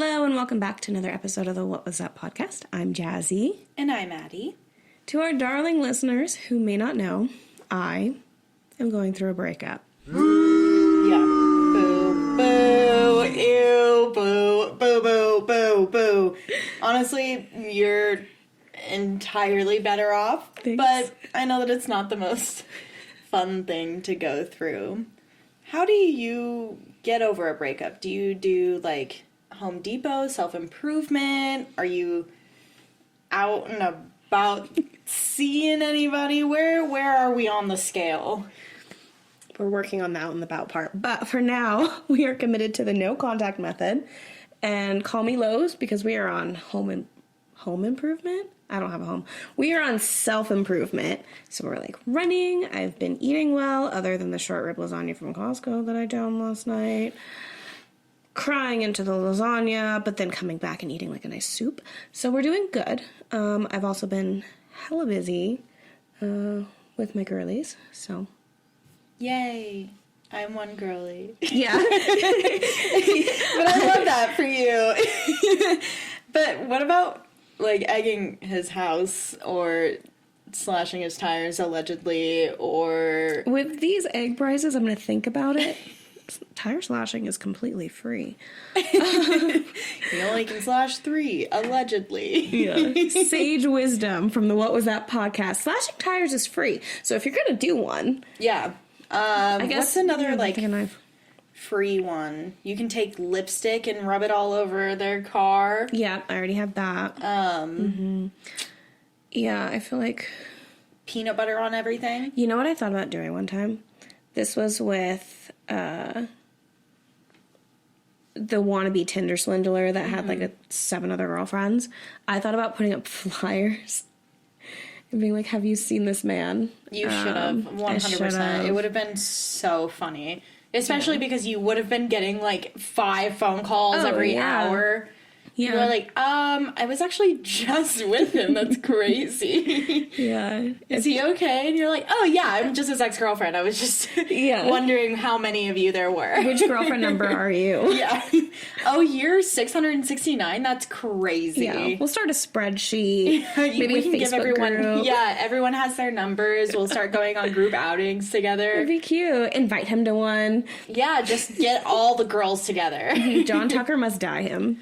Hello and welcome back to another episode of the What Was Up podcast. I'm Jazzy. And I'm Addi. To our darling listeners who may not know, I am going through a breakup. Yeah. Boo, boo, ew, boo, boo, boo, boo, boo. Honestly, you're entirely better off. Thanks. But I know that it's not the most fun thing to go through. How do you get over a breakup? Do you do, like, Home Depot, self-improvement? Are you out and about seeing anybody? Where are we on the scale? We're working on the out and about part. But for now, we are committed to the no contact method. And call me Lowe's because we are on home improvement. I don't have a home. We are on self-improvement. So we're like running. I've been eating well, other than the short rib lasagna from Costco that I downed last night. Crying into the lasagna, but then coming back and eating like a nice soup. So we're doing good. I've also been hella busy with my girlies. So Yay. I'm one girly. yeah. But I love that for you. But what about, like, egging his house or slashing his tires, allegedly, or... With these egg prices, I'm going to think about it. Tire slashing is completely free. You only can slash 3, allegedly. Yeah. Sage wisdom from the What Was That podcast. Slashing tires is free. So if you're going to do one... Yeah. I guess what's another, like, knife. Free one? You can take lipstick and rub it all over their car. Yeah, I already have that. Yeah, I feel like... Peanut butter on everything. You know what I thought about doing one time? This was with the wannabe Tinder swindler that had like 7 other girlfriends. I thought about putting up flyers and being like, have you seen this man? You should have. 100%. It would have been so funny. Especially because you would have been getting like 5 phone calls every hour. Yeah. You were like, I was actually just with him. That's crazy. Yeah. Is he okay? And you're like, oh, yeah, I'm just his ex-girlfriend. I was just wondering how many of you there were. Which girlfriend number are you? Yeah. Oh, you're 669? That's crazy. Yeah. We'll start a spreadsheet. Maybe we can give everyone... group. Yeah, everyone has their numbers. We'll start going on group outings together. It'd be cute. Invite him to one. Yeah, just get all the girls together. John Tucker must die him.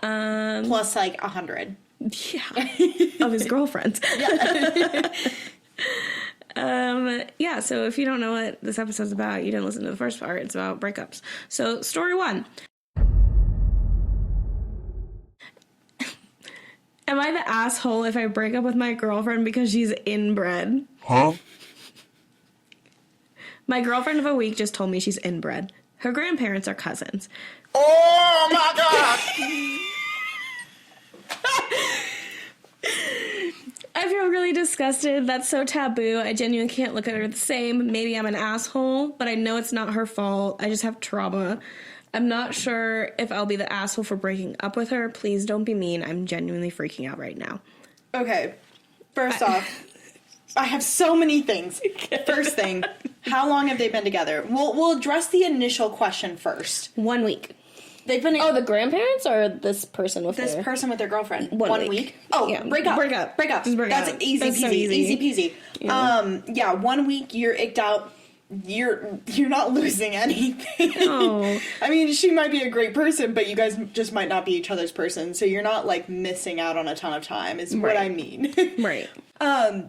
Plus, like, 100. Yeah. Of his girlfriends. Yeah. Yeah, so if you don't know what this episode's about, you didn't listen to the first part, it's about breakups. So, story 1. Am I the asshole if I break up with my girlfriend because she's inbred? Huh? My girlfriend of a week just told me she's inbred. Her grandparents are cousins. Oh my god! I feel really disgusted. That's so taboo. I genuinely can't look at her the same. Maybe I'm an asshole, but I know it's not her fault. I just have trauma. I'm not sure if I'll be the asshole for breaking up with her. Please don't be mean. I'm genuinely freaking out right now. Okay. First off, I have so many things. First thing, how long have they been together? We'll address the initial question first. 1 week. They've been... Oh, the grandparents or this person with This person with their girlfriend. 1 week. Oh, yeah. break up. Just break That's up. easy That's peasy. so easy. Easy peasy. Yeah, 1 week, you're icked out. You're not losing anything. Oh. I mean, she might be a great person, but you guys just might not be each other's person, so you're not, like, missing out on a ton of time, is what I mean. Right.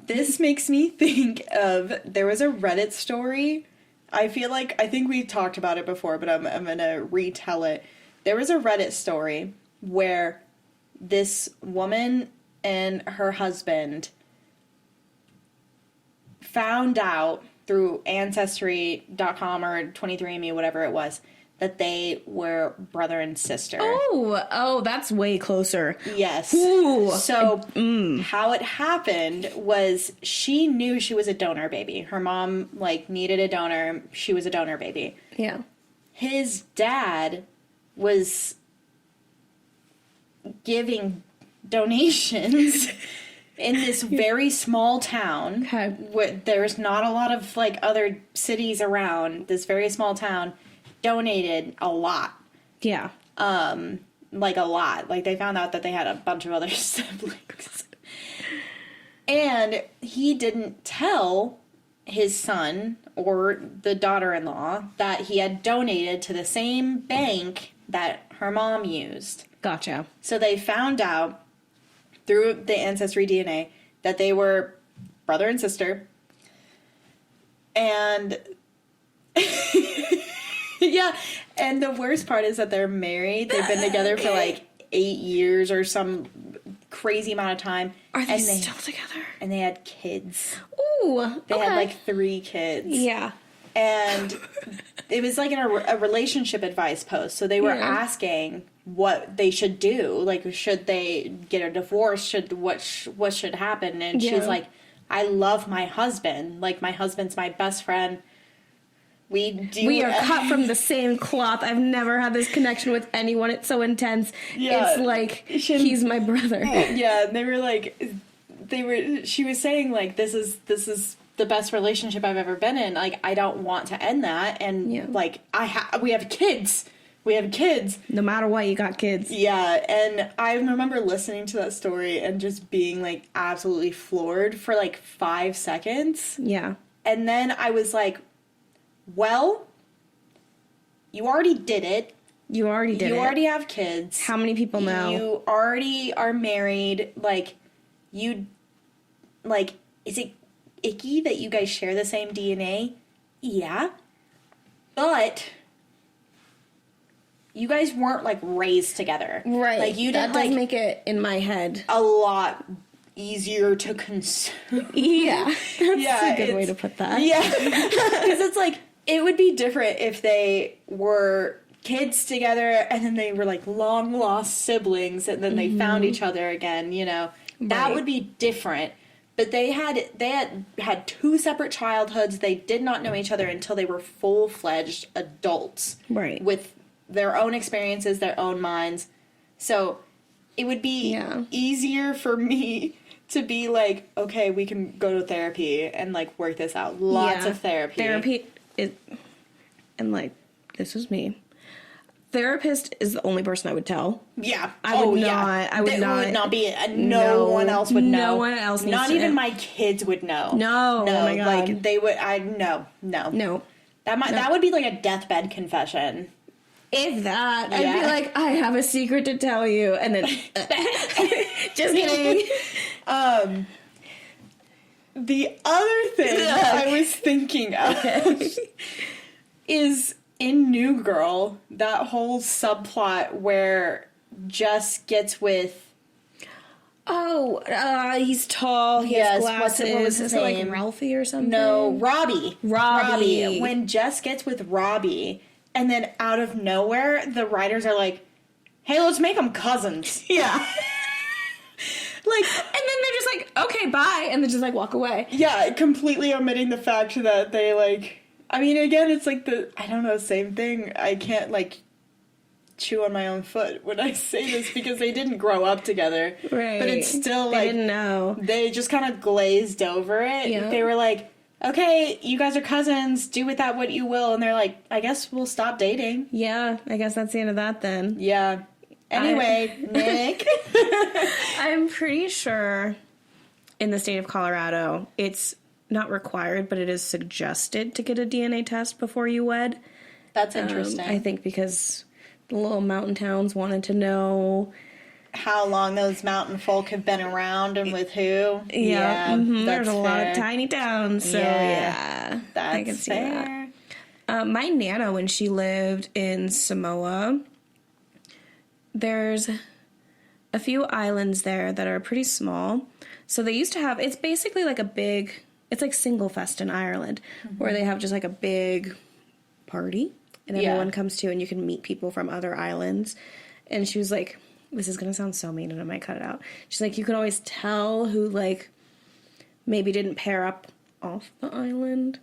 This makes me think of... There was a Reddit story. I think we talked about it before, but I'm gonna retell it. There was a Reddit story where this woman and her husband found out through Ancestry.com or 23andMe, whatever it was, that they were brother and sister. Oh, that's way closer. Yes. Ooh. So how it happened was she knew she was a donor baby. Her mom, like, needed a donor. She was a donor baby. Yeah. His dad was giving donations in this very small town. Okay. Where there's not a lot of, like, other cities around. This very small town donated a lot. Yeah. like, a lot. Like, they found out that they had a bunch of other siblings. And he didn't tell his son or the daughter-in-law that he had donated to the same bank that her mom used. Gotcha. So they found out through the ancestry DNA that they were brother and sister. And yeah, and the worst part is that they're married. They've been together for like 8 years or some crazy amount of time. Are they still together? And they had kids. Ooh, They had like 3 kids. Yeah. And it was like a relationship advice post. So they were asking what they should do. Like, should they get a divorce? What should happen? And she's like, I love my husband. Like, my husband's my best friend. We are cut from the same cloth. I've never had this connection with anyone. It's so intense. Yeah. It's like, he's my brother. Yeah, they were like, she was saying, like, this is the best relationship I've ever been in. Like, I don't want to end that. And, like, we have kids. We have kids. No matter what, you got kids. Yeah, and I remember listening to that story and just being, like, absolutely floored for, like, 5 seconds. Yeah. And then I was like, well, you already did it. You already did it. You already have kids. How many people know? You already are married. Like, is it icky that you guys share the same DNA? Yeah. But you guys weren't, like, raised together. Right. Like, you didn't, that does like, make it in my head a lot easier to consume. Yeah. That's a good way to put that. Yeah. Because it's like, it would be different if they were kids together and then they were, like, long lost siblings and then they found each other again, you know. That Right. would be different. But they had 2 separate childhoods. They did not know each other until they were full-fledged adults. Right. With their own experiences, their own minds. So it would be easier for me to be like, okay, we can go to therapy and, like, work this out. Lots of therapy. Therapy is, and, like, this is me. Therapist is the only person I would tell. Yeah. I would not be. No one else would know. No one else needs Not to even know. my kids would know. No. No. Oh my God. Like, they would. No. That would be like a deathbed confession. If that, I'd Yeah. be like, I have a secret to tell you, and then just kidding. The other thing I was thinking of is in New Girl, that whole subplot where Jess gets with. Oh, he's tall. He has glasses. What was his Is it like name? Ralphie or something? No, Robbie. Robbie. When Jess gets with Robbie, and then out of nowhere, the writers are like, hey, let's make them cousins. Yeah. Like, and then they're just like, okay, bye, and they just, like, walk away. Yeah, completely omitting the fact that they, like... I mean, again, it's like same thing. I can't, like, chew on my own foot when I say this because they didn't grow up together. Right. But it's still, like... They didn't know. They just kind of glazed over it. Yeah. They were like, okay, you guys are cousins, do with that what you will. And they're like, I guess we'll stop dating. Yeah, I guess that's the end of that then. Yeah. Anyway, Nick. I'm pretty sure in the state of Colorado, it's not required, but it is suggested to get a DNA test before you wed. That's interesting. I think because the little mountain towns wanted to know how long those mountain folk have been around and with who. Yeah, that's there's a lot fair. of tiny towns, so Yeah, that's I can see fair. that. My Nana, when she lived in Samoa, there's a few islands there that are pretty small. So they used to have, it's basically like it's like Single Fest in Ireland, where they have just like a big party, and everyone comes to, and you can meet people from other islands. And she was like, this is going to sound so mean, and I might cut it out. She's like, you can always tell who, like, maybe didn't pair up off the island.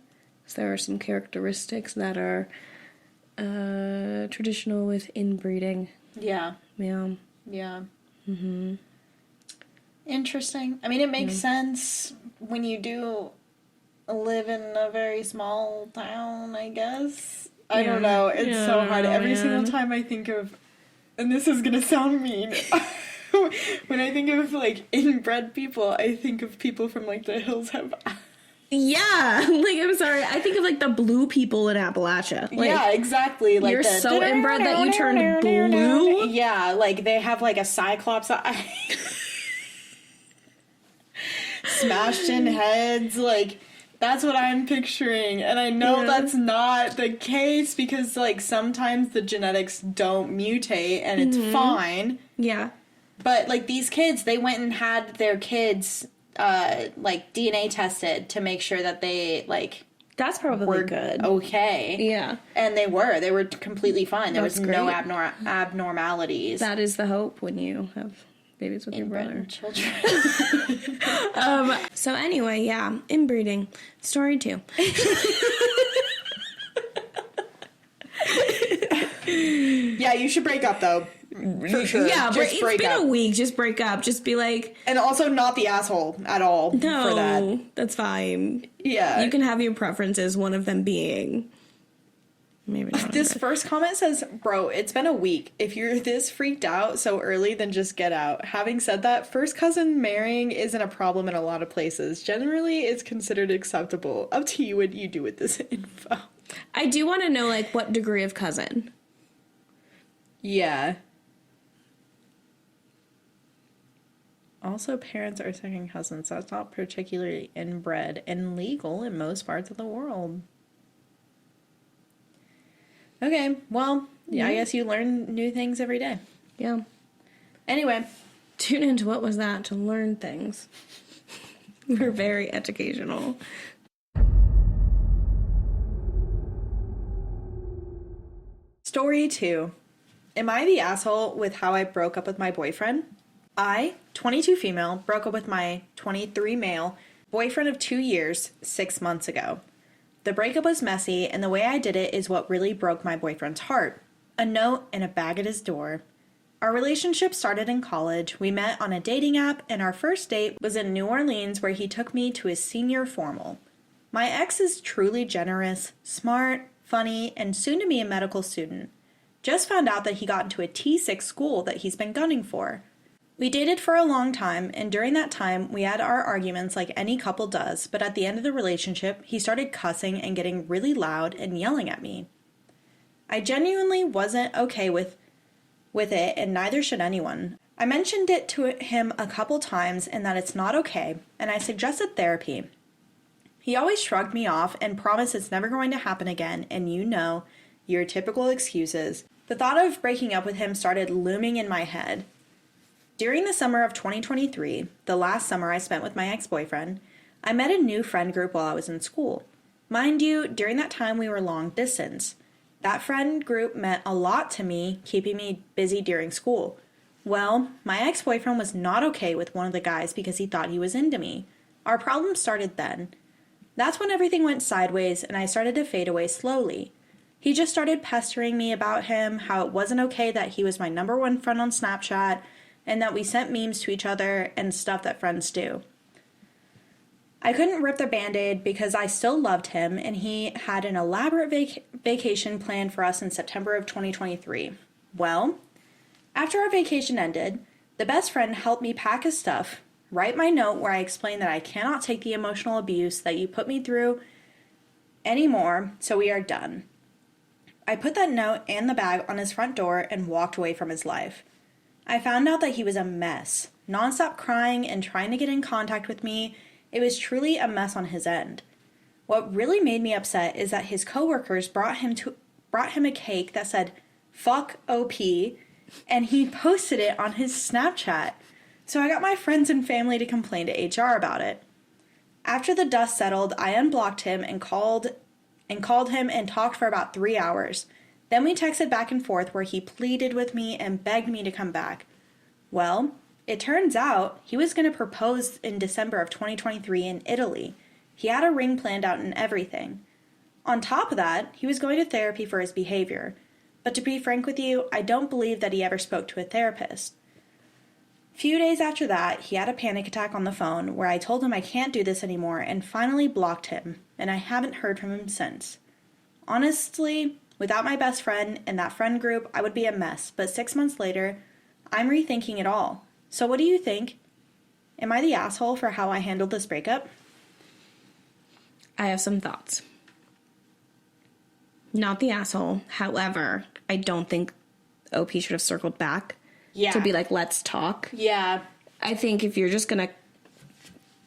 So there are some characteristics that are traditional with inbreeding. Yeah. Yeah. Yeah. Mm-hmm. Interesting. I mean, it makes sense when you do live in a very small town, I guess. I don't know. It's so hard. Every single time I think of and this is gonna sound mean. When I think of, like, inbred people, I think of people from, like, the hills have... Yeah, like, I'm sorry. I think of, like, the blue people in Appalachia. Like, yeah, exactly. Like, you're so inbred that you turned blue? Yeah, like, they have, like, a cyclops eye. Smashed in heads, like... That's what I'm picturing, and I know that's not the case because, like, sometimes the genetics don't mutate, and it's fine. Yeah. But, like, these kids, they went and had their kids, like, DNA tested to make sure that they, like... That's probably were good. Okay. Yeah. And they were completely fine. There That's was no great. abnormalities. That is the hope when you have babies with your brother. Children. So anyway, yeah, inbreeding. Story 2. Yeah, you should break up, though. For sure. Yeah, but Just it's break been up. a week. Just break up. Just be like, And also not the asshole at all no, for that. that's fine. Yeah. You can have your preferences, one of them being maybe not. This first comment says, bro, it's been a week. If you're this freaked out so early, then just get out. Having said that, first cousin marrying isn't a problem in a lot of places. Generally, it's considered acceptable. Up to you what you do with this info. I do want to know, like, what degree of cousin. Yeah. Also, parents are second cousins. That's not particularly inbred and legal in most parts of the world. Okay, well, yeah, I guess you learn new things every day. Yeah. Anyway. Tune into What Was That to learn things. We're very educational. Story 2. Am I the asshole with how I broke up with my boyfriend? I, 22 female, broke up with my 23 male boyfriend of 2 years 6 months ago. The breakup was messy, and the way I did it is what really broke my boyfriend's heart. A note and a bag at his door. Our relationship started in college. We met on a dating app, and our first date was in New Orleans where he took me to his senior formal. My ex is truly generous, smart, funny, and soon to be a medical student. Just found out that he got into a T6 school that he's been gunning for. We dated for a long time, and during that time, we had our arguments like any couple does, but at the end of the relationship, he started cussing and getting really loud and yelling at me. I genuinely wasn't okay with it, and neither should anyone. I mentioned it to him a couple times and that it's not okay, and I suggested therapy. He always shrugged me off and promised it's never going to happen again, and your typical excuses. The thought of breaking up with him started looming in my head. During the summer of 2023, the last summer I spent with my ex-boyfriend, I met a new friend group while I was in school. Mind you, during that time we were long distance. That friend group meant a lot to me, keeping me busy during school. Well, my ex-boyfriend was not okay with one of the guys because he thought he was into me. Our problem started then. That's when everything went sideways and I started to fade away slowly. He just started pestering me about him, how it wasn't okay that he was my number one friend on Snapchat, and that we sent memes to each other and stuff that friends do. I couldn't rip the Band-Aid because I still loved him, and he had an elaborate vacation planned for us in September of 2023. Well, after our vacation ended, the best friend helped me pack his stuff, write my note where I explained that I cannot take the emotional abuse that you put me through anymore, so we are done. I put that note and the bag on his front door and walked away from his life. I found out that he was a mess, nonstop crying and trying to get in contact with me. It was truly a mess on his end. What really made me upset is that his coworkers brought him a cake that said, "Fuck OP," and he posted it on his Snapchat. So I got my friends and family to complain to HR about it. After the dust settled, I unblocked him and called him and talked for about 3 hours. Then we texted back and forth where he pleaded with me and begged me to come back. Well, it turns out he was going to propose in December of 2023 in Italy. He had a ring planned out and everything. On top of that, he was going to therapy for his behavior. But to be frank with you, I don't believe that he ever spoke to a therapist. Few days after that, he had a panic attack on the phone where I told him I can't do this anymore and finally blocked him, and I haven't heard from him since. Honestly, Without my best friend and that friend group, I would be a mess. But 6 months later, I'm rethinking it all. So what do you think? Am I the asshole for how I handled this breakup? I have some thoughts. Not the asshole. However, I don't think OP should have circled back Yeah. to be like, let's talk. Yeah. I think if you're just going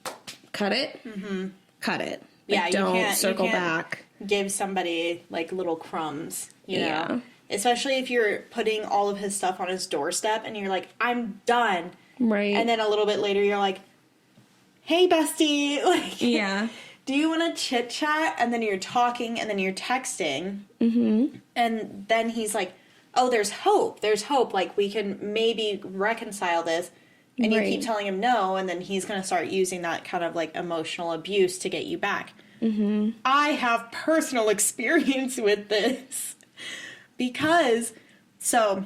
to cut it, cut it. Yeah, Like, you don't can't circle back. give somebody like little crumbs, you know? Yeah. Especially if you're putting all of his stuff on his doorstep and you're like, I'm done. Right. And then a little bit later you're like, hey bestie, like, yeah. do you want to chit chat? And then you're talking and then you're texting. Mm-hmm. And then he's like, oh, there's hope. There's hope. Like, we can maybe reconcile this. And you Right. keep telling him no, and then he's going to start using that kind of like emotional abuse to get you back. Mm-hmm. I have personal experience with this because, so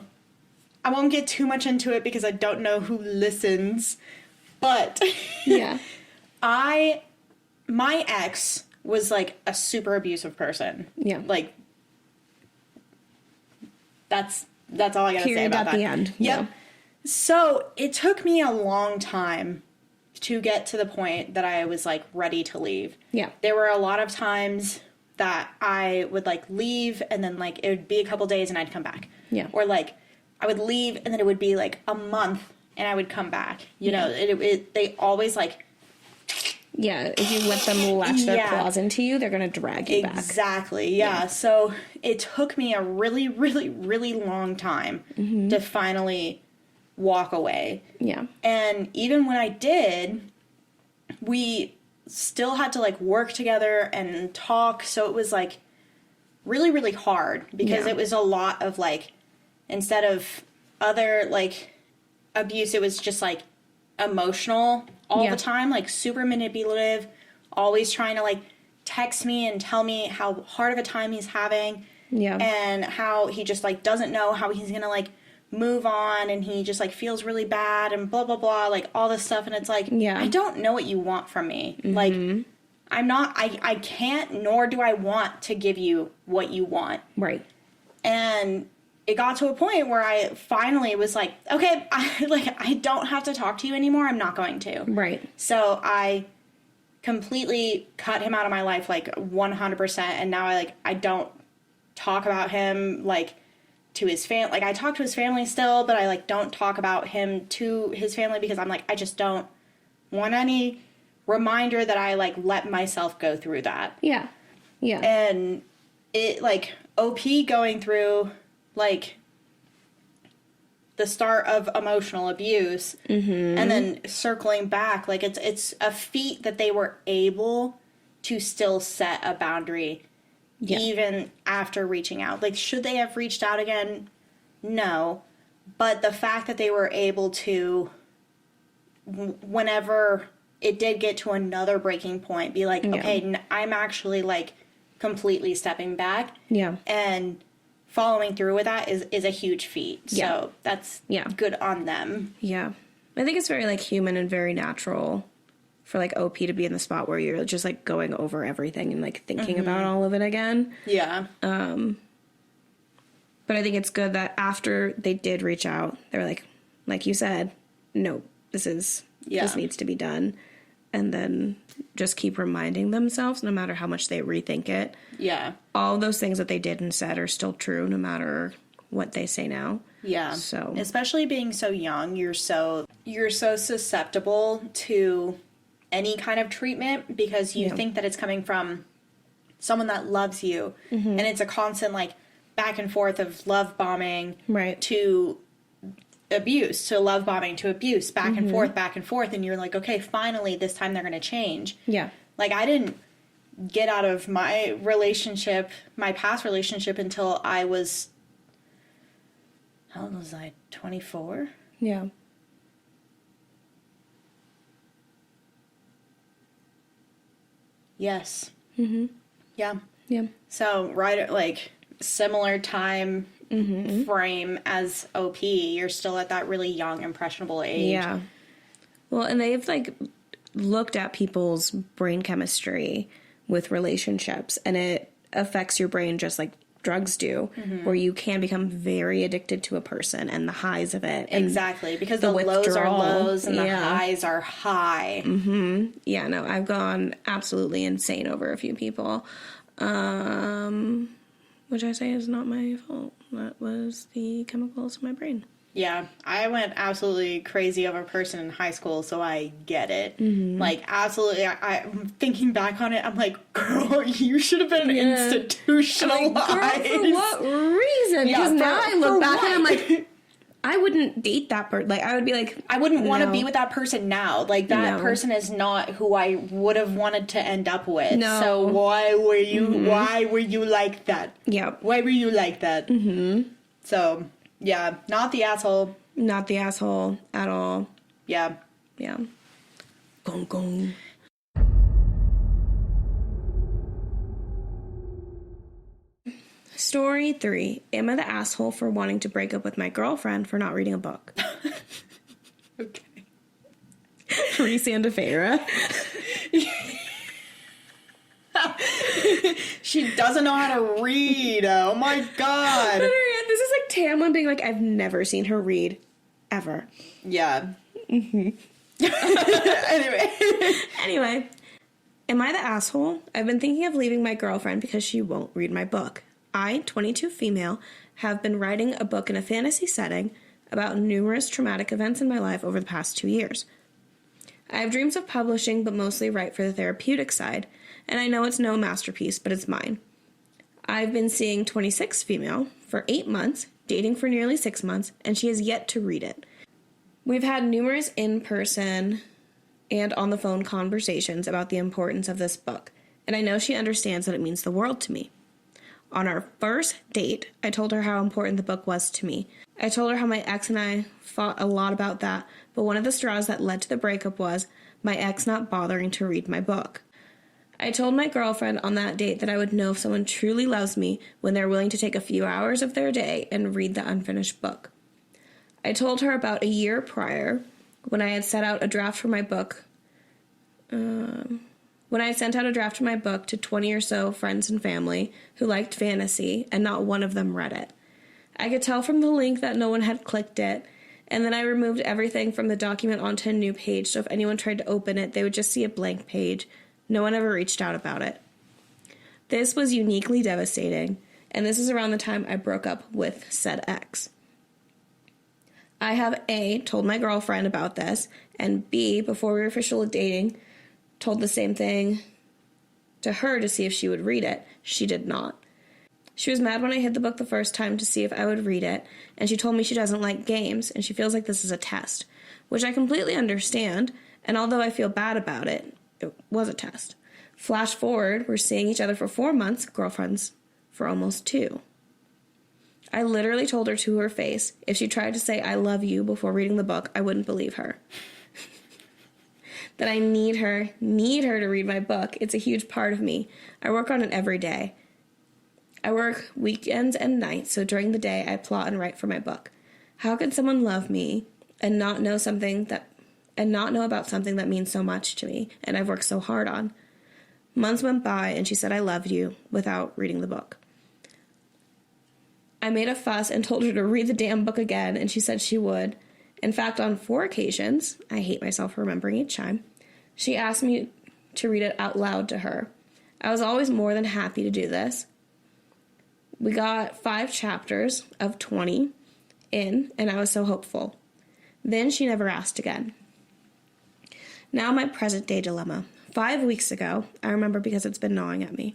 I won't get too much into it because I don't know who listens, but Yeah. my ex was like a super abusive person. Yeah. Like, that's all I gotta say Period about at that. the end. Yep. Yeah. So it took me a long time to get to the point that I was like ready to leave. Yeah. There were a lot of times that I would like leave and then like it would be a couple days and I'd come back. Yeah. Or like I would leave and then it would be like a month and I would come back. You know, they always like. Yeah. If you let them latch their Yeah. claws into you, they're going to drag you back. Exactly, yeah. So it took me a really, really, really long time to finally walk away. Yeah. And even when I did, we still had to like work together and talk. So it was like really, really hard because Yeah. it was a lot of like, instead of other like abuse, it was just like emotional all Yeah. the time, like super manipulative, always trying to like text me and tell me how hard of a time he's having. Yeah. And how he just like doesn't know how he's gonna like move on and he just like feels really bad and blah blah blah, like all this stuff. And it's like, Yeah. I don't know what you want from me. Like I'm not, I can't, nor do I want to give you what you want. Right. And it got to a point where I finally was like, okay, I don't have to talk to you anymore. I'm not going to. Right. So I completely cut him out of my life, like 100%. And now I don't talk about him like to his family. Like I talk to his family still, but I like don't talk about him to his family because I'm like, I just don't want any reminder that I like let myself go through that. Yeah. Yeah. And it like OP going through like the start of emotional abuse and then circling back, like it's a feat that they were able to still set a boundary even after reaching out. Like, should they have reached out again? No. But the fact that they were able to, whenever it did get to another breaking point, be like, okay, I'm actually like completely stepping back. Yeah. And following through with that is a huge feat. Yeah. So that's good on them. Yeah. I think it's very like human and very natural for like OP to be in the spot where you're just like going over everything and like thinking about all of it again. Yeah. But I think it's good that after they did reach out, they were like you said, no, this needs to be done. And then just keep reminding themselves, no matter how much they rethink it. Yeah. All those things that they did and said are still true, no matter what they say now. Yeah. So especially being so young, you're so susceptible to any kind of treatment because you think that it's coming from someone that loves you. And it's a constant like back and forth of love bombing to abuse, to love bombing to abuse, back and forth, and you're like, okay, finally this time they're going to change. Yeah. Like I didn't get out of my relationship, my past relationship, until I was, how old was I? 24? Yeah. Yes. Yeah. Yeah. So right at like similar time frame as OP, you're still at that really young, impressionable age. Yeah. Well, and they've like looked at people's brain chemistry with relationships, and it affects your brain just like drugs do, where you can become very addicted to a person and the highs of it. And Exactly, because the lows are lows and the highs are high. Yeah, no, I've gone absolutely insane over a few people. Which I say is not my fault. That was the chemicals in my brain. Yeah, I went absolutely crazy over a person in high school, so I get it. Like, absolutely, I'm thinking back on it, I'm like, girl, you should have been institutionalized. Like, girl, for what reason? Because now I look back and I'm like, I wouldn't date that person. Like, I would be like, I wouldn't want to be with that person now. Like, that person is not who I would have wanted to end up with. No. So why were you like that? Yeah. Why were you like that? So, yeah, not the asshole. Not the asshole at all. Yeah. Yeah. Gong gong. Story 3. Am I the asshole for wanting to break up with my girlfriend for not reading a book? Okay. Reese Andafera. She doesn't know how to read. Oh my god. This is like Tamlin being like, I've never seen her read. Ever. Yeah. Anyway. Anyway. Am I the asshole? I've been thinking of leaving my girlfriend because she won't read my book. I, 22 female, have been writing a book in a fantasy setting about numerous traumatic events in my life over the past 2 years. I have dreams of publishing, but mostly write for the therapeutic side, and I know it's no masterpiece, but it's mine. I've been seeing 26 female for 8 months, dating for nearly 6 months, and she has yet to read it. We've had numerous in-person and on-the-phone conversations about the importance of this book, and I know she understands that it means the world to me. On our first date, I told her how important the book was to me. I told her how my ex and I fought a lot about that, but one of the straws that led to the breakup was my ex not bothering to read my book. I told my girlfriend on that date that I would know if someone truly loves me when they're willing to take a few hours of their day and read the unfinished book. I told her about a year prior, when I had sent out a draft for my book, when I had sent out a draft of my book to 20 or so friends and family who liked fantasy, and not one of them read it. I could tell from the link that no one had clicked it, and then I removed everything from the document onto a new page, so if anyone tried to open it, they would just see a blank page. No one ever reached out about it. This was uniquely devastating, and this is around the time I broke up with said ex. I have A, told my girlfriend about this, and B, before we were officially dating, told the same thing to her to see if she would read it. She did not. She was mad when I hid the book the first time to see if I would read it, and she told me she doesn't like games, and she feels like this is a test, which I completely understand, and although I feel bad about it, it was a test. Flash forward, we're seeing each other for 4 months, girlfriends for almost 2. I literally told her to her face, if she tried to say I love you before reading the book, I wouldn't believe her. That I need her to read my book. It's a huge part of me. I work on it every day. I work weekends and nights, so during the day I plot and write for my book. How can someone love me and not know about something that means so much to me and I've worked so hard on? Months went by and she said I loved you without reading the book. I made a fuss and told her to read the damn book again, and she said she would. In fact, on 4 occasions, I hate myself for remembering each time, she asked me to read it out loud to her. I was always more than happy to do this. We got 5 chapters of 20 in, and I was so hopeful. Then she never asked again. Now my present day dilemma. 5 weeks ago, I remember because it's been gnawing at me,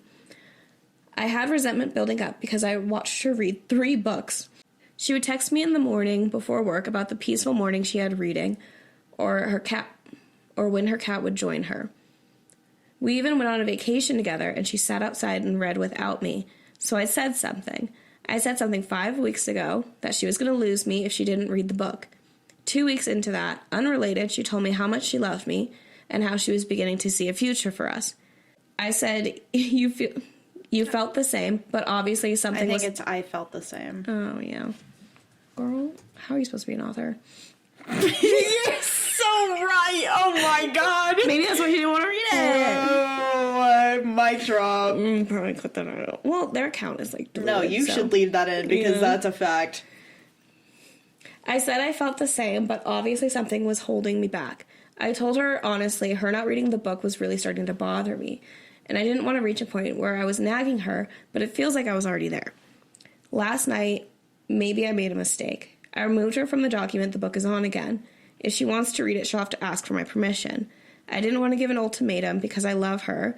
I had resentment building up because I watched her read 3 books. She would text me in the morning before work about the peaceful morning she had reading, or when her cat would join her. We even went on a vacation together, and she sat outside and read without me. So I said something. I said something 5 weeks ago that she was going to lose me if she didn't read the book. 2 weeks into that, unrelated, she told me how much she loved me and how she was beginning to see a future for us. I said, You felt the same, but obviously something was... I felt the same. Oh, yeah. Girl, how are you supposed to be an author? You're so right! Oh my god! Maybe that's why she didn't want to read it. Oh my Okay, mic drop. Probably clip that out. Well, their account is like deleted, No, you should leave that in because that's a fact. I said I felt the same, but obviously something was holding me back. I told her honestly, her not reading the book was really starting to bother me, and I didn't want to reach a point where I was nagging her, but it feels like I was already there. Last night, maybe I made a mistake. I removed her from the document the book is on again. If she wants to read it, she'll have to ask for my permission. I didn't want to give an ultimatum because I love her,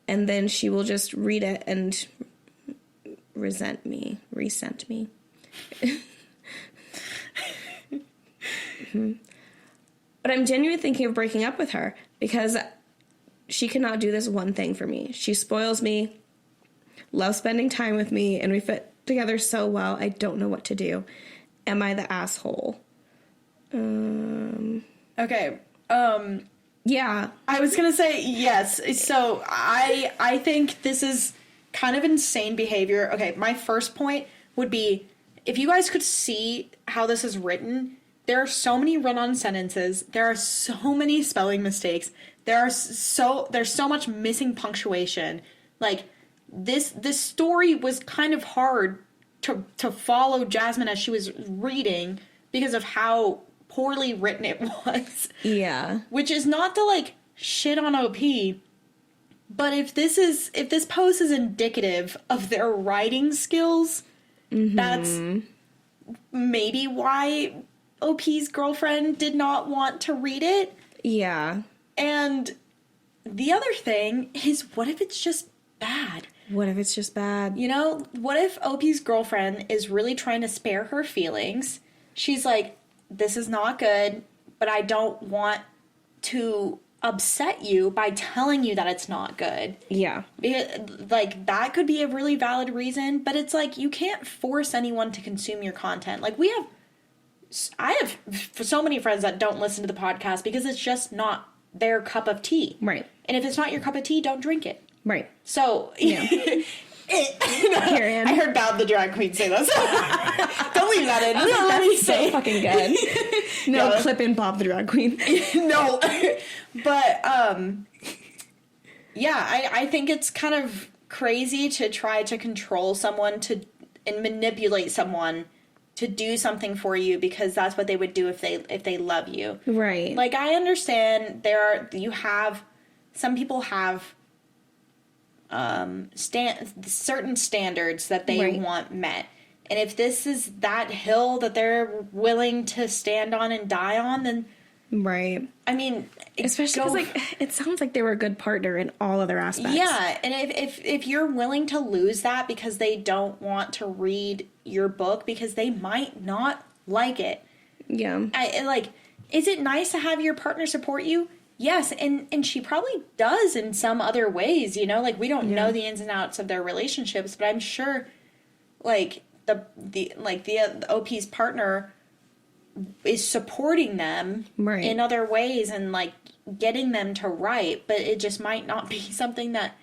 and then she will just read it and resent me. But I'm genuinely thinking of breaking up with her because she cannot do this one thing for me. She spoils me, loves spending time with me, and we fit together so well. I don't know what to do. Am I the asshole? Okay. Yeah. I was gonna say yes. So I think this is kind of insane behavior. Okay, my first point would be if you guys could see how this is written, there are so many run-on sentences. There are so many spelling mistakes. There's so much missing punctuation. Like this story was kind of hard to follow Jasmine as she was reading because of how poorly written it was. Yeah. Which is not to like shit on OP, but if this post is indicative of their writing skills, that's maybe why OP's girlfriend did not want to read it. Yeah. And the other thing is, what if it's just bad? What if it's just bad? You know, what if OP's girlfriend is really trying to spare her feelings? She's like, this is not good, but I don't want to upset you by telling you that it's not good. Yeah. Like, that could be a really valid reason, but it's like, you can't force anyone to consume your content. Like, I have so many friends that don't listen to the podcast because it's just not their cup of tea. Right. And if it's not your cup of tea, don't drink it. Right. So, Yeah. I heard Bob the drag queen say this. Don't leave that in. Let me say. So fucking good. No, Yeah. clip in Bob the drag queen. No. But, yeah, I think it's kind of crazy to try to control someone and manipulate someone to do something for you because that's what they would do if they love you. Right. Like, I understand some people have certain standards that they want met. And if this is that hill that they're willing to stand on and die on, then right. I mean, especially because like it sounds like they were a good partner in all other aspects. Yeah, and if you're willing to lose that because they don't want to read your book because they might not like it. Yeah. Is it nice to have your partner support you? Yes, and she probably does in some other ways, you know? Like, we don't know the ins and outs of their relationships, but I'm sure, like, the OP's partner is supporting them in other ways and, like, getting them to write, but it just might not be something that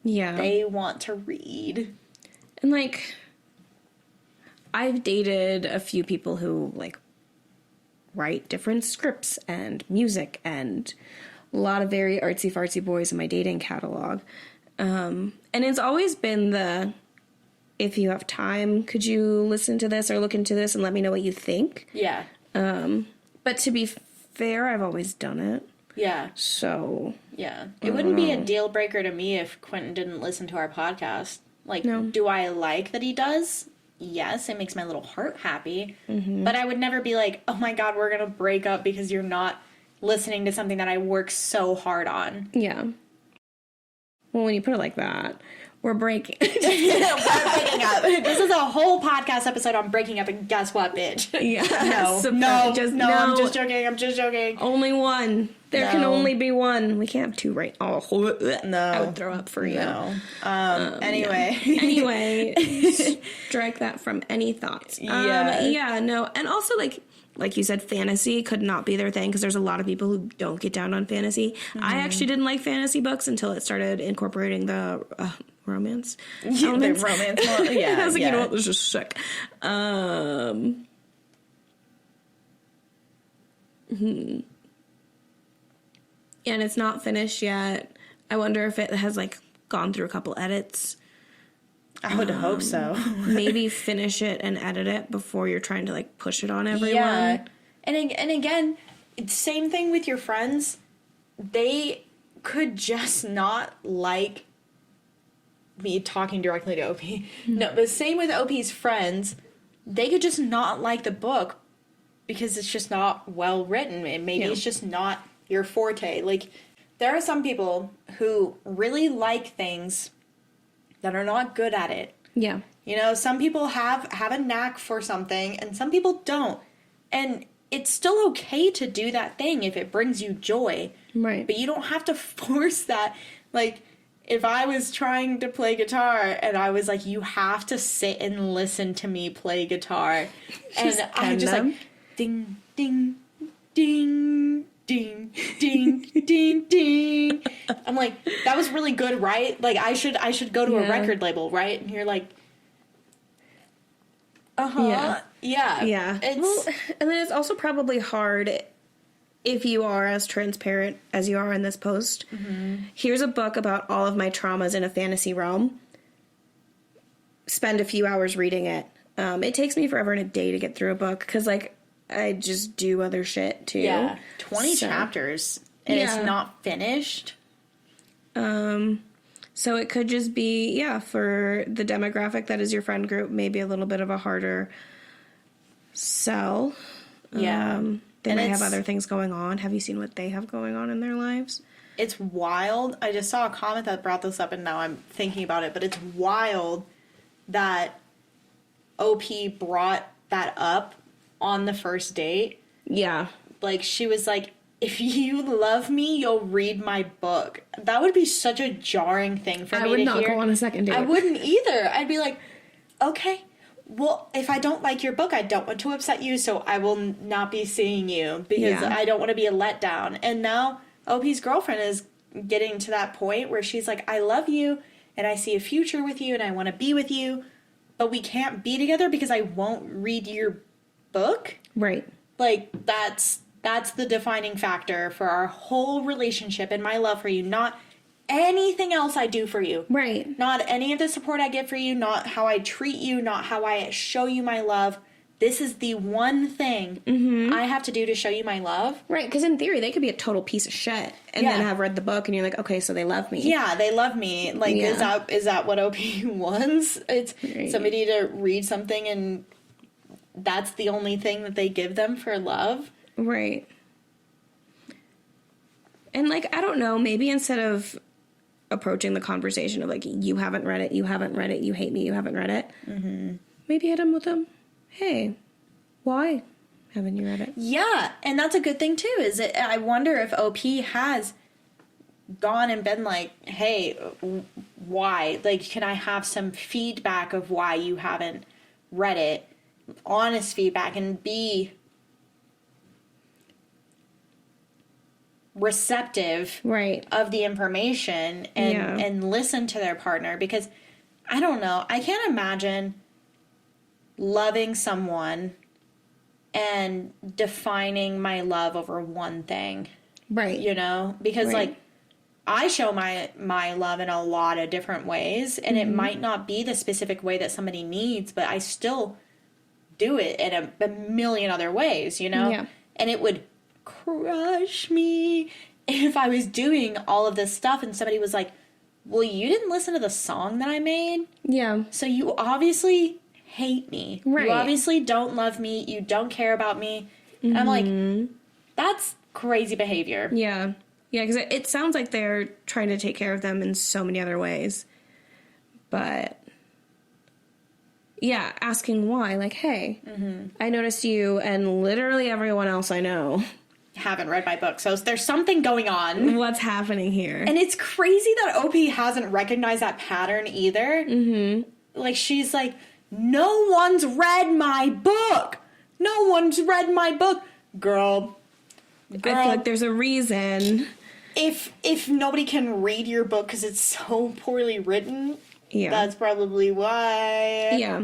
they want to read. And, like, I've dated a few people who, like, write different scripts and music and a lot of very artsy-fartsy boys in my dating catalog. And it's always been if you have time, could you listen to this or look into this and let me know what you think? Yeah. But to be fair, I've always done it. Yeah. So. Yeah. It wouldn't be a deal breaker to me if Quentin didn't listen to our podcast. Like, do I like that he does? Yes, it makes my little heart happy. Mm-hmm. But I would never be like, oh my God, we're going to break up because you're not listening to something that I work so hard on. Yeah. Well, when you put it like that, we're breaking. We're breaking up. This is a whole podcast episode on breaking up, and guess what, bitch? Yeah. I'm just joking. Only one. There can only be one. We can't have two right. Oh, no. I would throw up for you. No. Anyway. Yeah. Anyway, strike that from any thoughts. Yeah, no. And also, like you said, fantasy could not be their thing because there's a lot of people who don't get down on fantasy. Mm-hmm. I actually didn't like fantasy books until it started incorporating the romance. The romance one. Yeah. I was like, you know what? This is sick. And it's not finished yet. I wonder if it has, like, gone through a couple edits. I would hope so. Maybe finish it and edit it before you're trying to, like, push it on everyone. Yeah. And again, it's same thing with your friends. They could just not like me talking directly to OP. No, the same with OP's friends. They could just not like the book because it's just not well written. And maybe it's just not your forte. Like, there are some people who really like things that are not good at it. Yeah. You know, some people have a knack for something and some people don't. And it's still okay to do that thing if it brings you joy. Right. But you don't have to force that. Like, if I was trying to play guitar and I was like, you have to sit and listen to me play guitar. And I'm just like, ding, ding, ding, ding, ding, ding, ding. I'm like, that was really good, right? Like, I should go to a record label, right? And you're like, uh-huh. Yeah. Well, and then it's also probably hard if you are as transparent as you are in this post. Mm-hmm. Here's a book about all of my traumas in a fantasy realm. Spend a few hours reading it. It takes me forever and a day to get through a book because, like, I just do other shit too. Yeah, 20 chapters and it's not finished. So it could just be, for the demographic that is your friend group, maybe a little bit of a harder sell. Yeah. They might have other things going on. Have you seen what they have going on in their lives? It's wild. I just saw a comment that brought this up and now I'm thinking about it, but it's wild that OP brought that up on the first date. Yeah. Like, she was like, if you love me, you'll read my book. That would be such a jarring thing for me to hear. I would not go on a second date. I wouldn't either. I'd be like, okay, well, if I don't like your book, I don't want to upset you, so I will not be seeing you because I don't want to be a letdown. And now OP's girlfriend is getting to that point where she's like, I love you, and I see a future with you, and I want to be with you, but we can't be together because I won't read your book. Right. Like, that's the defining factor for our whole relationship and my love for you, not anything else I do for you. Right. Not any of the support I get for you, not how I treat you, not how I show you my love. This is the one thing I have to do to show you my love. Right, because in theory, they could be a total piece of shit and then have read the book and you're like, okay, so they love me. Yeah, they love me. Like, is that what OP wants? It's somebody to read something and that's the only thing that they give them for love? Right. And, like, I don't know, maybe instead of approaching the conversation of, like, you haven't read it, you hate me, you haven't read it, maybe hit him with them. Hey, why haven't you read it? Yeah, and that's a good thing, too, is it, I wonder if OP has gone and been like, hey, why? Like, can I have some feedback of why you haven't read it? Honest feedback, and be receptive of the information and listen to their partner, because I don't know, I can't imagine loving someone and defining my love over one thing. Right. You know? Because like, I show my love in a lot of different ways, and it might not be the specific way that somebody needs, but I still do it in a million other ways, you know? Yeah. And it would crush me if I was doing all of this stuff and somebody was like, well, you didn't listen to the song that I made? Yeah. So you obviously hate me. Right. You obviously don't love me. You don't care about me. And I'm like, that's crazy behavior. Yeah. Yeah, because it sounds like they're trying to take care of them in so many other ways. But yeah, asking why. Like, hey, I noticed you and literally everyone else I know haven't read my book, so there's something going on. What's happening here? And it's crazy that OP hasn't recognized that pattern either. Like, she's like, no one's read my book. No one's read my book. Girl. I feel like there's a reason. If nobody can read your book because it's so poorly written, yeah, that's probably why. Yeah.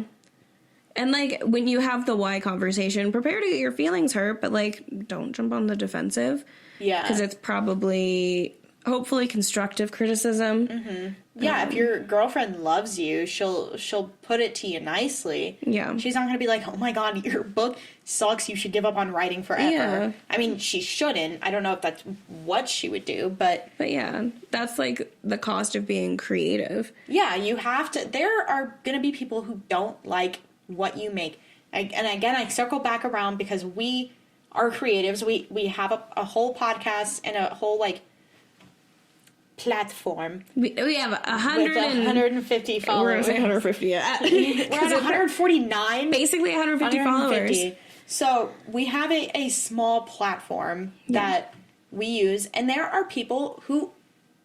And, like, when you have the why conversation, prepare to get your feelings hurt, but, like, don't jump on the defensive. Yeah. Because it's probably hopefully constructive criticism. Yeah, if your girlfriend loves you, she'll put it to you nicely. Yeah. She's not going to be like, "Oh my god, your book sucks. You should give up on writing forever." Yeah. I mean, she shouldn't. I don't know if that's what she would do, but yeah, that's like the cost of being creative. yeah, you have to. There are going to be people who don't like what you make. And again, I circle back around because we are creatives. We have a whole podcast and a whole like platform. We have 100 with 150 We're followers. gonna say 150. Yeah. We're at 149. Basically 150 followers. So we have a small platform that we use, and there are people who,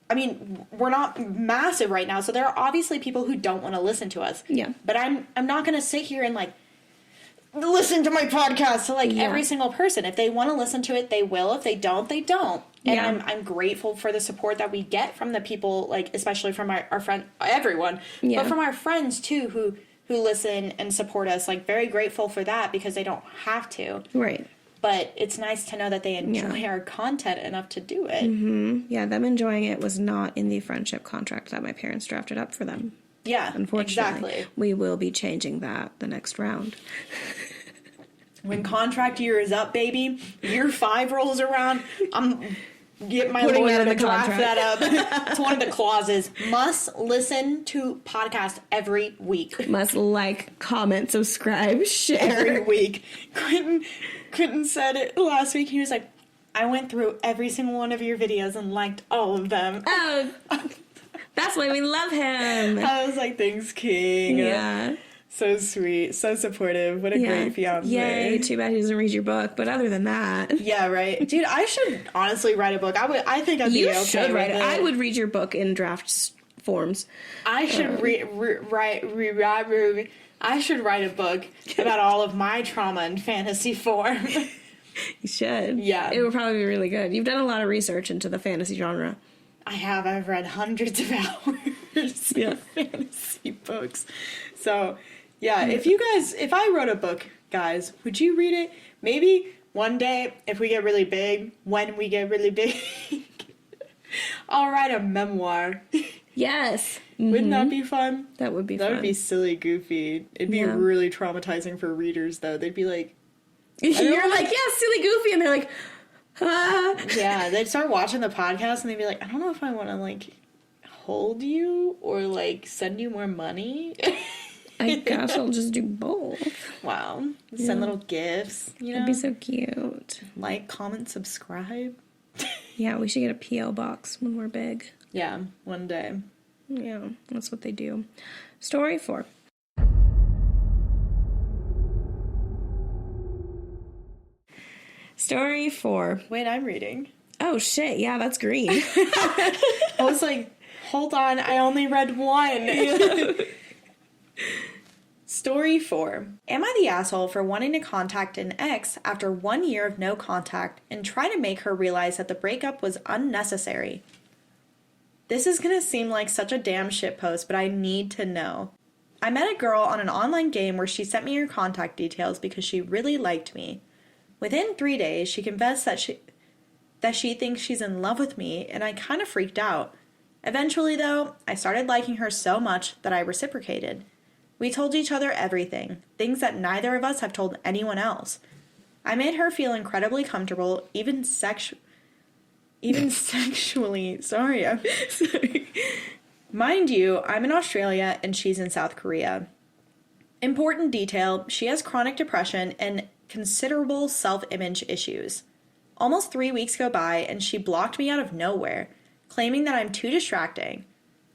I mean, we're not massive right now, so there are obviously people who don't want to listen to us. Yeah. But I'm not going to sit here and like listen to my podcast to like every single person. If they want to listen to it, they will. If they don't, they don't. And I'm grateful for the support that we get from the people, like especially from our friend, everyone, but from our friends too, who listen and support us. Like very grateful for that because they don't have to. Right. But it's nice to know that they enjoy our content enough to do it. Mm-hmm. Yeah, them enjoying it was not in the friendship contract that my parents drafted up for them. Yeah, Unfortunately. exactly. We will be changing that the next round. When contract year is up, baby, year 5 rolls around, I'm get my Putting lawyer that in to the draft contract. that up. It's one of the clauses. Must listen to podcast every week. Must like, comment, subscribe, share. Every week. Quentin said it last week. He was like, I went through every single one of your videos and liked all of them. Oh, that's why we love him. I was like, thanks, King. Yeah. So sweet. So supportive. What a great fiance. Yay, too bad he doesn't read your book, but other than that. Yeah, right. Dude, I should honestly write a book. I think I'd be You okay should write with it. I would read your book in draft forms. I should I should write a book about all of my trauma in fantasy form. You should. Yeah. It would probably be really good. You've done a lot of research into the fantasy genre. I have. I've read hundreds of hours of fantasy books. So, yeah, if I wrote a book, guys, would you read it? Maybe one day, if we get really big, when we get really big, I'll write a memoir. Yes. Wouldn't that be fun? That would be That fun. would be silly goofy. It'd be really traumatizing for readers, though. They'd be like... You're like, yeah, silly goofy, and they're like, ah. Yeah, they'd start watching the podcast, and they'd be like, I don't know if I want to, like, hold you or, like, send you more money. I guess I'll just do both. Wow. Send little gifts, you know? That'd be so cute. Like, comment, subscribe. Yeah, we should get a P.O. box when we're big. Yeah, one day. Yeah, that's what they do. Story 4. Story 4. Wait, I'm reading. Oh, shit. Yeah, that's green. I was like, hold on, I only read one. Story 4. Am I the asshole for wanting to contact an ex after 1 year of no contact and try to make her realize that the breakup was unnecessary? This is gonna seem like such a damn shit post, but I need to know. I met a girl on an online game where she sent me her contact details because she really liked me. Within 3 days, she confessed that she thinks she's in love with me, and I kind of freaked out. Eventually, though, I started liking her so much that I reciprocated. We told each other everything, things that neither of us have told anyone else. I made her feel incredibly comfortable, even sexually. Sorry. Mind you, I'm in Australia and she's in South Korea. Important detail, she has chronic depression and considerable self-image issues. Almost 3 weeks go by and she blocked me out of nowhere, claiming that I'm too distracting.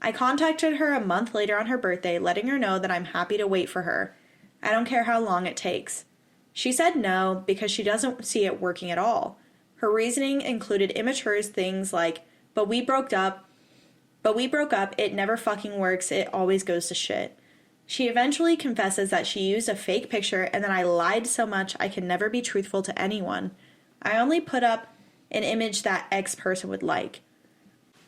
I contacted her a month later on her birthday, letting her know that I'm happy to wait for her. I don't care how long it takes. She said no because she doesn't see it working at all. Her reasoning included immature things like, but we broke up, it never fucking works, it always goes to shit. She eventually confesses that she used a fake picture and that I lied so much I can never be truthful to anyone. I only put up an image that X person would like.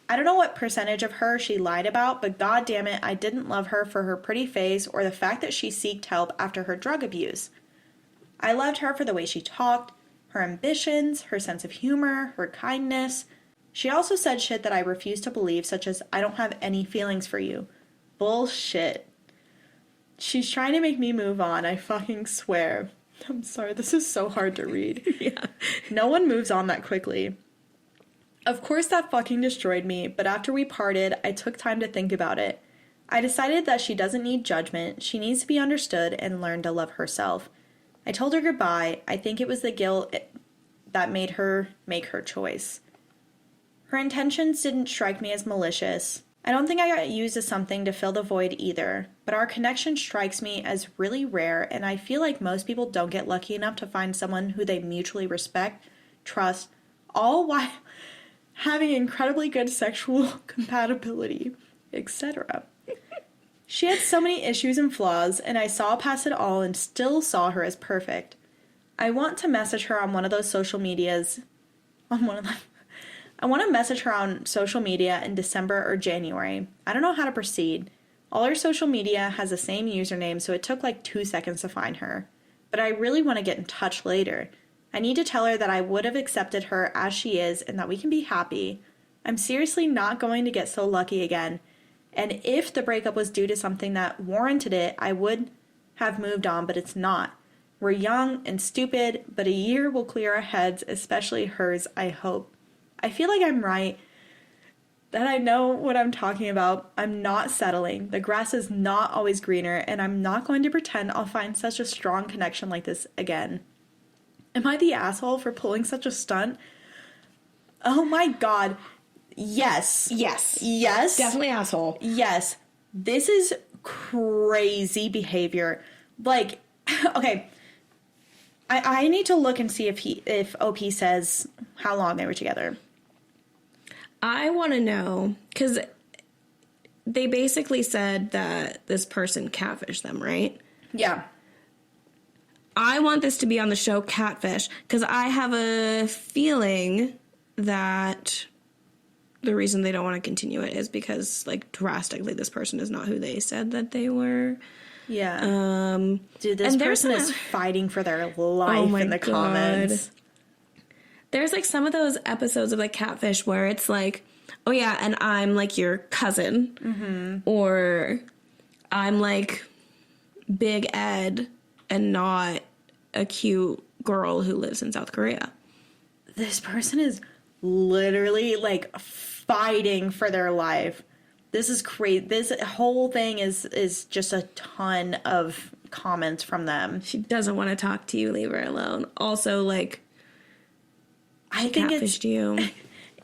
I don't know what percentage of her she lied about, but god damn it, I didn't love her for her pretty face or the fact that she sought help after her drug abuse. I loved her for the way she talked, her ambitions, her sense of humor, her kindness. She also said shit that I refuse to believe, such as, I don't have any feelings for you. Bullshit. She's trying to make me move on, I fucking swear. I'm sorry, this is so hard to read. Yeah. No one moves on that quickly. Of course that fucking destroyed me, but after we parted, I took time to think about it. I decided that she doesn't need judgment, she needs to be understood and learn to love herself. I told her goodbye. I think it was the guilt that made her make her choice. Her intentions didn't strike me as malicious. I don't think I got used as something to fill the void either, but our connection strikes me as really rare, and I feel like most people don't get lucky enough to find someone who they mutually respect, trust, all while having incredibly good sexual compatibility, etc. She had so many issues and flaws, and I saw past it all and still saw her as perfect. I want to message her on one of those social medias, I want to message her on social media in December or January. I don't know how to proceed. All her social media has the same username, so it took like 2 seconds to find her. But I really want to get in touch later. I need to tell her that I would have accepted her as she is and that we can be happy. I'm seriously not going to get so lucky again. And if the breakup was due to something that warranted it, I would have moved on, but it's not. We're young and stupid, but a year will clear our heads, especially hers, I hope. I feel like I'm right, that I know what I'm talking about. I'm not settling. The grass is not always greener, and I'm not going to pretend I'll find such a strong connection like this again. Am I the asshole for pulling such a stunt? Oh my god. Yes. Yes. Yes. Definitely asshole. Yes. This is crazy behavior. Like, okay. I need to look and see if OP says how long they were together. I want to know, because they basically said that this person catfished them, right? Yeah. I want this to be on the show Catfish, because I have a feeling that the reason they don't want to continue it is because, like, drastically this person is not who they said that they were. Yeah. Dude, this person is fighting for their life in the comments. There's, like, some of those episodes of, like, Catfish where it's like, oh, yeah, and I'm, like, your cousin. Mm-hmm. Or I'm, like, Big Ed and not a cute girl who lives in South Korea. This person is literally, like, fighting for their life. This is crazy. This whole thing is just a ton of comments from them. She doesn't want to talk to you. Leave her alone. Also, like, I think catfished you.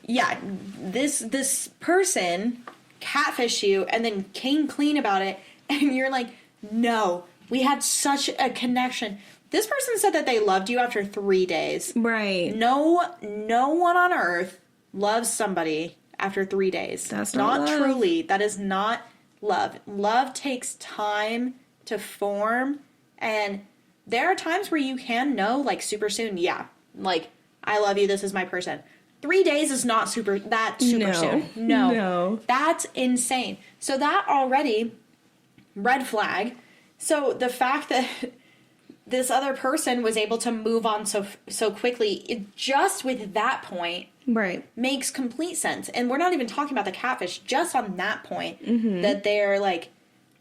Yeah, this person catfished you and then came clean about it, and you're like, no, we had such a connection. This person said that they loved you after 3 days. Right. No one on earth loves somebody after 3 days. That's not love. Truly. That is not love. Love takes time to form, and there are times where you can know, like, super soon, yeah, like, I love you, this is my person. 3 days is not super soon. No. That's insane. So that already, red flag. So the fact that this other person was able to move on so quickly, just with that point, right, makes complete sense. And we're not even talking about the catfish, just on that point, mm-hmm. that they're, like,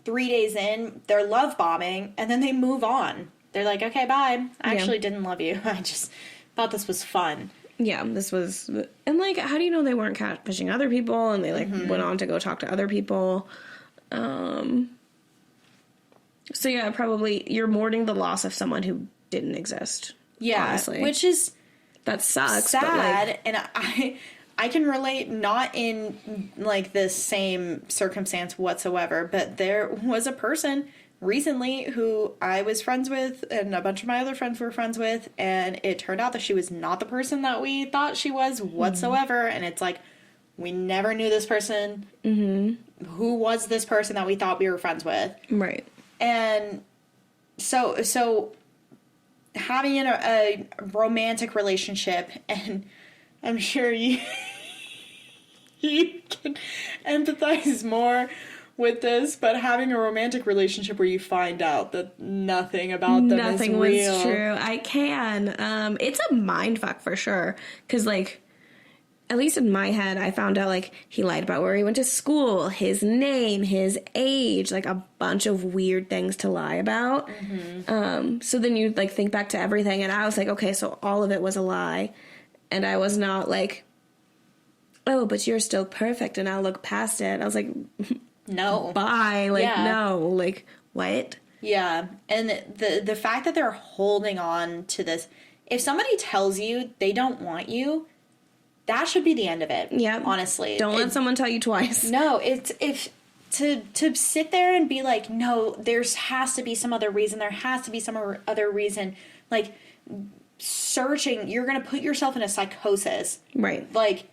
3 days in, they're love bombing, and then they move on. They're like, okay, bye. I actually didn't love you. I just thought this was fun. Yeah, this was... And, like, how do you know they weren't catfishing other people? And they, like, mm-hmm. went on to go talk to other people. So, yeah, probably you're mourning the loss of someone who didn't exist. Yeah, honestly. Which is... That sucks. Sad, but, like, and I can relate, not in, like, the same circumstance whatsoever, but there was a person recently who I was friends with, and a bunch of my other friends were friends with, and it turned out that she was not the person that we thought she was whatsoever, mm-hmm. and it's like, we never knew this person. Mm-hmm. Who was this person that we thought we were friends with? Right. And so having a romantic relationship, and I'm sure you can empathize more with this, but having a romantic relationship where you find out that nothing about them is real. Nothing was true. I can. It's a mindfuck for sure. Because, like, at least in my head, I found out, like, he lied about where he went to school, his name, his age, like, a bunch of weird things to lie about. So then you, like, think back to everything, and I was like, okay, so all of it was a lie. And I was not like, oh, but you're still perfect, and I'll look past it. I was like, No. bye. Like, Yeah. no. Like, what? Yeah. And the fact that they're holding on to this, if somebody tells you they don't want you, that should be the end of it. Yeah. Honestly. Don't let someone tell you twice. No, it's to sit there and be like, no, has to be some other reason. There has to be some other reason. Like, searching, you're going to put yourself in a psychosis. Right. Like,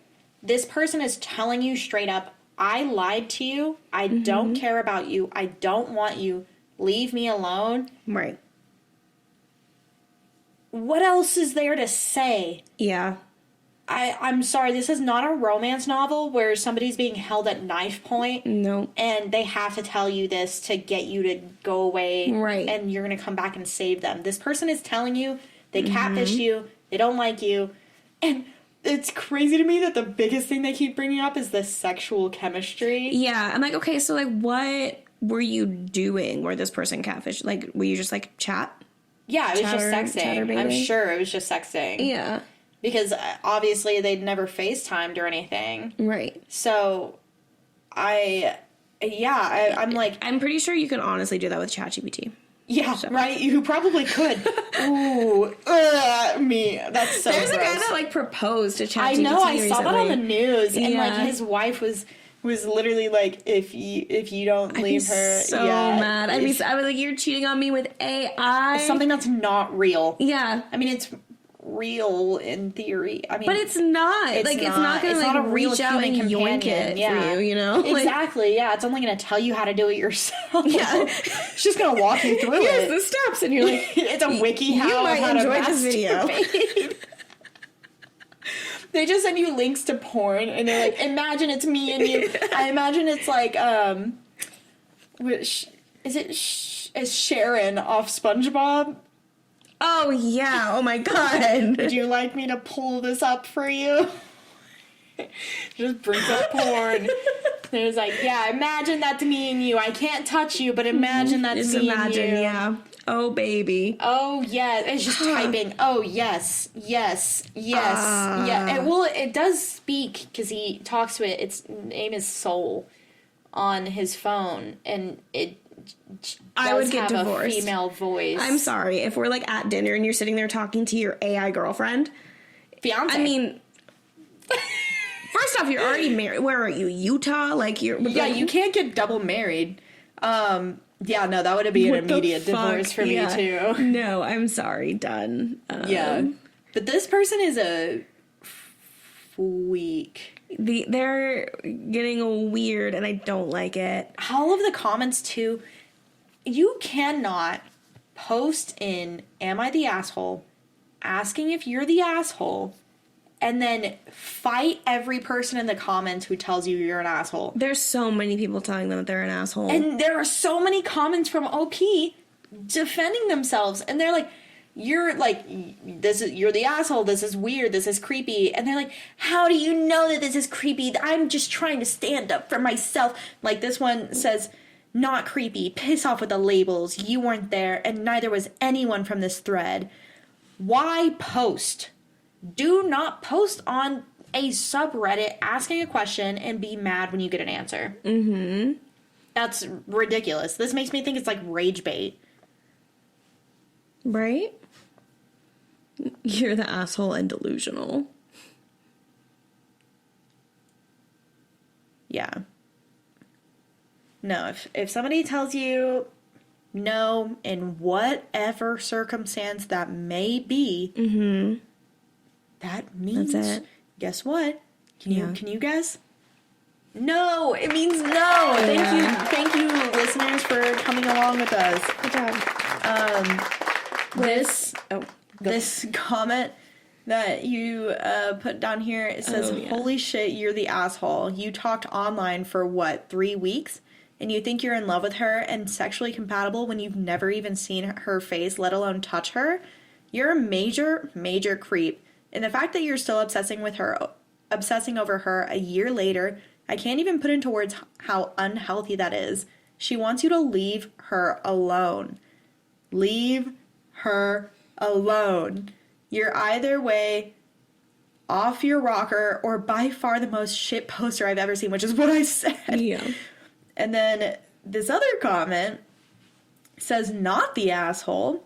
this person is telling you straight up, I lied to you. I don't care about you. I don't want you. Leave me alone. Right. What else is there to say? Yeah. I'm sorry, this is not a romance novel where somebody's being held at knife point. No. And they have to tell you this to get you to go away. Right. And you're going to come back and save them. This person is telling you they catfished you. They don't like you. And it's crazy to me that the biggest thing they keep bringing up is the sexual chemistry. Yeah. I'm like, okay, so, like, what were you doing where this person catfished? Like, were you just, like, chat? Yeah, it was just sexting. Chatterbaiting? I'm sure it was just sexting. Yeah. Because obviously they'd never FaceTimed or anything. Right. So, I'm like... I'm pretty sure you can honestly do that with ChatGPT. Yeah, right? You probably could. Ooh, me. That's so There's gross. a guy that, like, proposed to ChatGPT I know, I saw that on the recently. news. And, Yeah. like, his wife was literally like, if you don't leave her... So yeah, mad. I was like, you're cheating on me with AI. something that's not real. Yeah. I mean, it's real in theory. I mean, But it's not. It's not going to, like, not a real reach out and human yoink companion. it Yeah. for you, you know? Like, Exactly, yeah. It's only going to tell you how to do it yourself. Yeah. She's going to walk you through here's it. the steps. And you're like, It's a wiki how you might how to enjoy this video. masturbate. They just send you links to porn, and they're like, imagine it's me and you. I imagine it's like, is Sharon off SpongeBob? Oh, yeah. Oh, my God. Would you like me to pull this up for you? Just brings up porn. There's like, yeah, imagine that's me and you. I can't touch you, but imagine that's Just me imagine, and you. yeah. Oh, baby. Oh, yeah. It's just typing. Oh, yes. Yes. Yes. Yeah. It does speak because he talks to it. Its name is Soul on his phone, and it I would does get have divorced. a female voice. I'm sorry. If we're, like, at dinner and you're sitting there talking to your AI girlfriend, Fiance. I mean, first off, you're already married. Where are you? Utah? Like, you're... yeah, you can't get double married. Yeah, no, that would be an What the immediate divorce fuck? for Yeah. me, too. No, I'm sorry. Done. Yeah. But this person is a freak. They're getting weird, and I don't like it. All of the comments, too, you cannot post in Am I the Asshole, asking if you're the asshole, and then fight every person in the comments who tells you you're an asshole. There's so many people telling them that they're an asshole. And there are so many comments from OP defending themselves, and they're like, you're the asshole, this is weird, this is creepy. And they're like, how do you know that this is creepy? I'm just trying to stand up for myself. Like, this one says, not creepy, piss off with the labels, you weren't there, and neither was anyone from this thread. Why post? Do not post on a subreddit asking a question and be mad when you get an answer. Mm-hmm. That's ridiculous. This makes me think it's like rage bait. Right? You're the asshole and delusional. Yeah. No, if somebody tells you no in whatever circumstance that may be, that means, That's it. guess what? Can Yeah. you guess? No, it means no. Thank you, listeners, for coming along with us. Good job. This comment that you put down here, it says, holy shit, you're the asshole. You talked online for what, 3 weeks? And you think you're in love with her and sexually compatible when you've never even seen her face, let alone touch her? You're a major, major creep. And the fact that you're still obsessing with her obsessing over her a year later. I can't even put into words how unhealthy that is. She wants you to leave her alone. Leave her alone. You're either way off your rocker or by far the most shit poster I've ever seen, which is what I said. Yeah. And then this other comment says, not the asshole.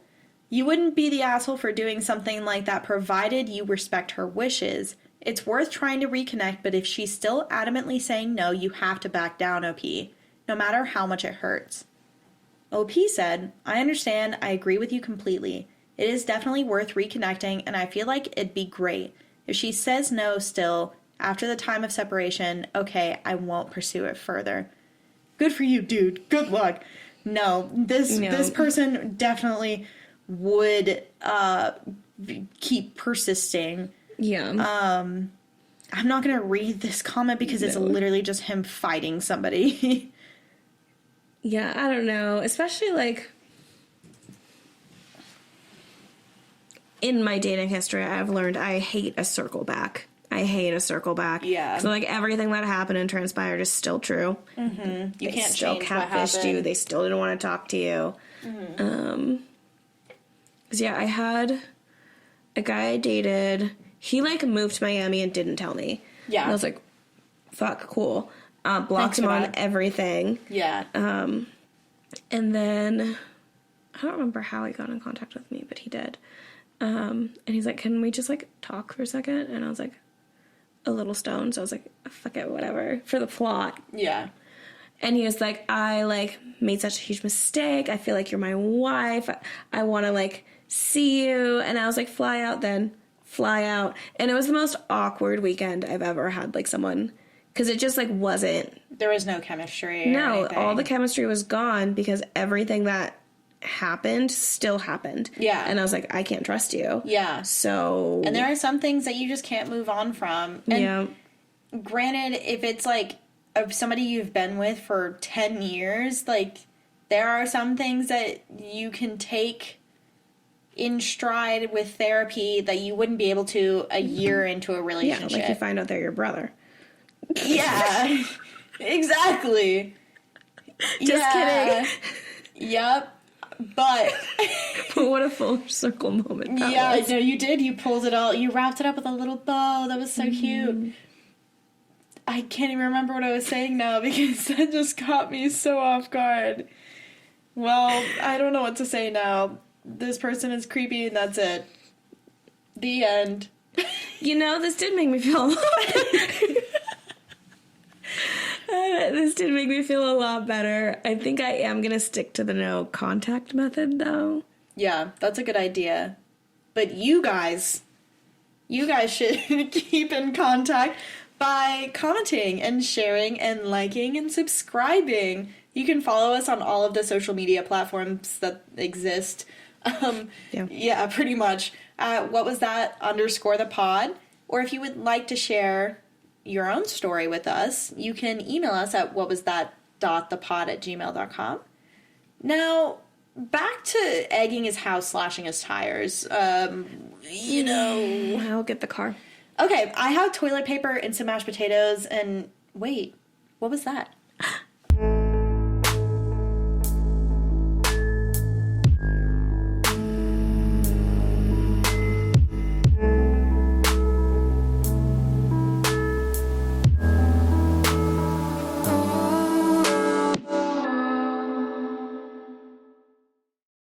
You wouldn't be the asshole for doing something like that provided you respect her wishes. It's worth trying to reconnect, but if she's still adamantly saying no, you have to back down, OP, no matter how much it hurts. OP said, I understand, I agree with you completely. It is definitely worth reconnecting, and I feel like it'd be great. If she says no still, after the time of separation, okay, I won't pursue it further. Good for you, dude. Good luck. No, this person definitely would keep persisting. Yeah. I'm not going to read this comment because it's literally just him fighting somebody. Yeah, I don't know. Especially, like, in my dating history, I've learned I hate a circle back. Yeah. So, like, everything that happened and transpired is still true. Mm-hmm. You they can't still change what catfished happened. you. They still didn't want to talk to you. Mm-hmm. 'Cause, yeah, I had a guy I dated. He, like, moved to Miami and didn't tell me. Yeah. And I was like, fuck, cool. Blocked Thanks him for on that. everything. Yeah. And then I don't remember how he got in contact with me, but he did. And he's like, can we just, like, talk for a second? And I was like, a little stoned. So I was like, fuck it, whatever, for the plot. Yeah. And he was like, I, like, made such a huge mistake. I feel like you're my wife. I want to, like, see you. And I was like, fly out then. Fly out. And it was the most awkward weekend I've ever had, like, someone... Because it just, like, wasn't... There was no chemistry or No, anything. all the chemistry was gone because everything that happened still happened. Yeah. And I was like, I can't trust you. Yeah. So... And there are some things that you just can't move on from. And yeah. granted, if it's, like, of somebody you've been with for 10 years, like, there are some things that you can take in stride with therapy that you wouldn't be able to a year into a Yeah, relationship. like you find out they're your brother. Yeah, exactly. Just kidding. Yep. But But what a full circle moment that yeah, was. no, you did. You pulled it all. You wrapped it up with a little bow. That was so cute. I can't even remember what I was saying now because that just caught me so off guard. Well, I don't know what to say now. This person is creepy and that's it. The end. You know, this did make me feel... This did make me feel a lot better. I think I am going to stick to the no contact method, though. Yeah, that's a good idea. But you guys should keep in contact by commenting and sharing and liking and subscribing. You can follow us on all of the social media platforms that exist. Yeah, pretty much. What was that _ the pod? Or if you would like to share your own story with us, you can email us at whatwasthat.thepod@gmail.com. Now, back to egging his house, slashing his tires. You know. I'll get the car. Okay, I have toilet paper and some mashed potatoes and... Wait, what was that?